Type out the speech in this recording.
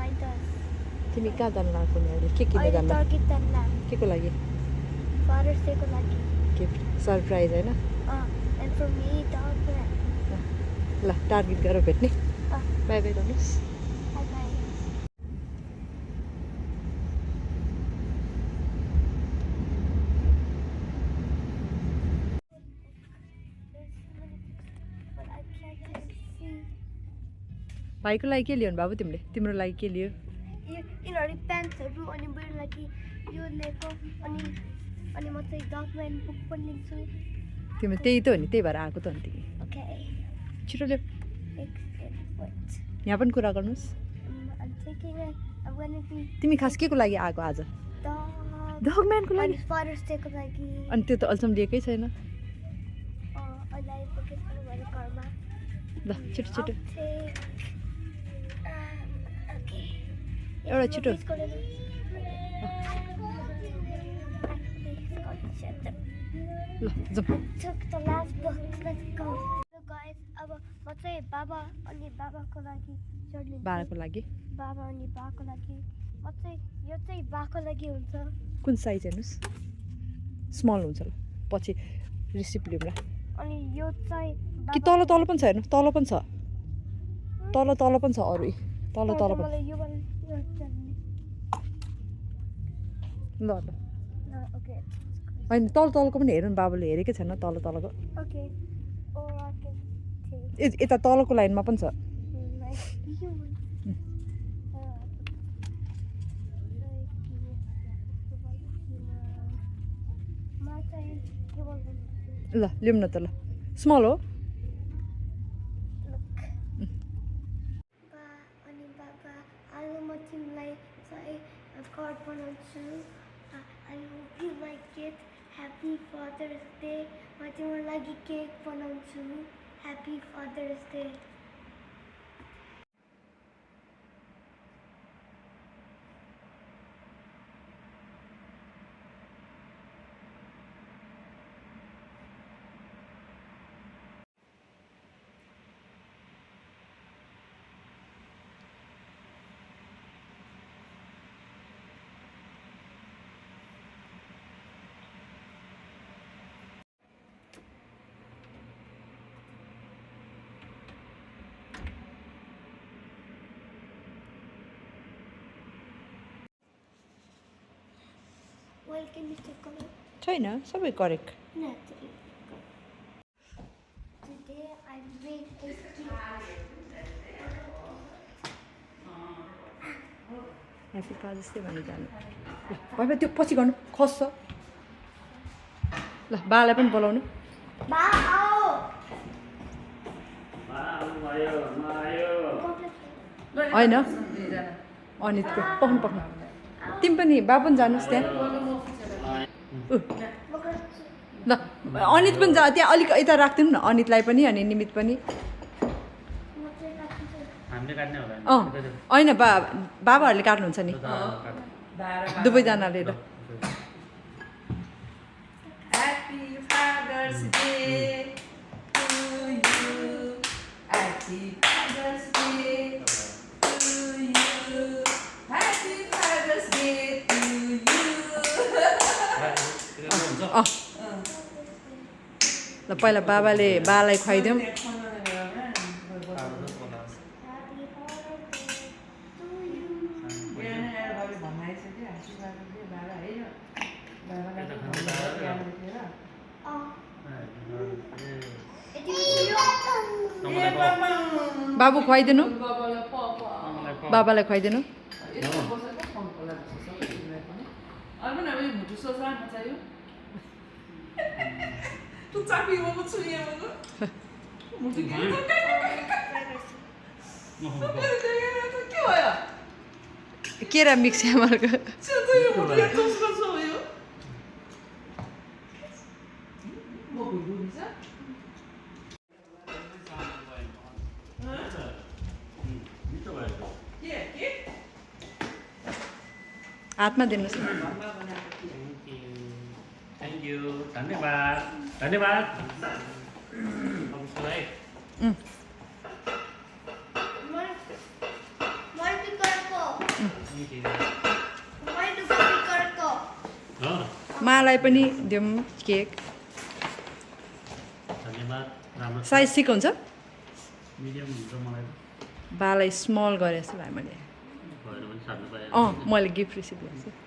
तिमी कहाँ जान लाग्छौ नि अहिले के किन्न जान्न के को लागि Father's Day ko lagi. Gift surprise हैन And for me, dog bread. ल टार्गेट गरेर भेट्ने अँ। बाई बाई गर्नुहोस् Bye-bye. But I can't even see. भाइको लागि के लियो बाबु तिमीले तिम्रो लागि के लियो यिनीहरू प्यान्ट्सहरू अनि मेरो लागि यो लिएको अनि म चाहिँ डकुमेन्ट बुक पनि लिन्छु. तिम्रो त्यही त हो नि त्यही भएर आएको त हो नि तिमी Okay. छिटो ल्याऊ Wait. यहाँ पनि कुरा गर्नुहोस् I'm thinking I'm gonna be तिमी खास के को लागि आएको आज dog. डगम्यानको लागि अनि Father's Day को लागि अनि त्यो त अहिलेसम्म लिएकै छैन अहिले पकेट पनि भयो घरमा. ल छिटो छिटो I'll take, okay. एउटा छिटो It's gonna be- Shut up. ल जाउँ Took the last book. Let's go. So guys, अब म चाहिँ बाबा अनि बाबाको लागि shirt लिन्छु. बाह्रको लागि बाबा अनि बाको लागि म चाहिँ यो चाहिँ बाको लागि हुन्छ. कुन साइज हेर्नुहोस् स्मल हुन्छ ल पछि रिसिप्ट लिउँला अनि यो चाहिँ कि तल तल पनि छ हेर्नु तल पनि छ तल तल पनि छ अरू तल तल पनि मलाई यो चाहिने. ल ल Okay. होइन तल तलको पनि हेर्नु बाबुले हेरेकै छैन तल तलको Okay. Or I can take यता तलको लाइनमा पनि छ like you. ल लिउँ न त ल स्मल हो अनि बाबा आज म तिमीलाई चाहिँ कार्ड बनाउँछु. I hope you like it. Happy Father's Day. म तिम्रो लागि केक बनाउँछु. Happy Father's Day. Welcome to color. छैन सबै correct Not today I made a cake. Happy father's day भन्नु जानु ल भाइ त्यो पछि गर्नु खस्छ ल बालाई पनि बोलाउनु Ba, आओ. होइन अनितको पक्नु पक्नु तिमी पनि बा पनि जानुहोस् त्यहाँ ल अनित पनि जा त्यहाँ अलिक यता राखिदिउँ न अनितलाई पनि अनि निमित पनि होइन बाबाहरूले काट्नुहुन्छ नि दुवैजनाले ल Happy Father's Day to you. Happy Father's Day to you. Happy Father's Day to you. ल पहिला बाबाले बालाई खुवाइदिउँ Happy बाबु खुवाइदिनु बाबालाई खुवाइदिनु केरा मिक्स आमाको हातमा दिनुहोस् न Thank you. धन्यवाद. धन्यवाद. Mari pikir ko. मैले कपी गरेको मालाई पनि दिउँ केक धन्यवाद राम्रो छ। साइज ठिक हुन्छ मिडियम हुन्छ मलाई बालाई स्मल गरेँ जस्तो लाग्यो मैले भएन भने सार्नु पाएँ मैले गिफ्ट रिसिभ गरेको छु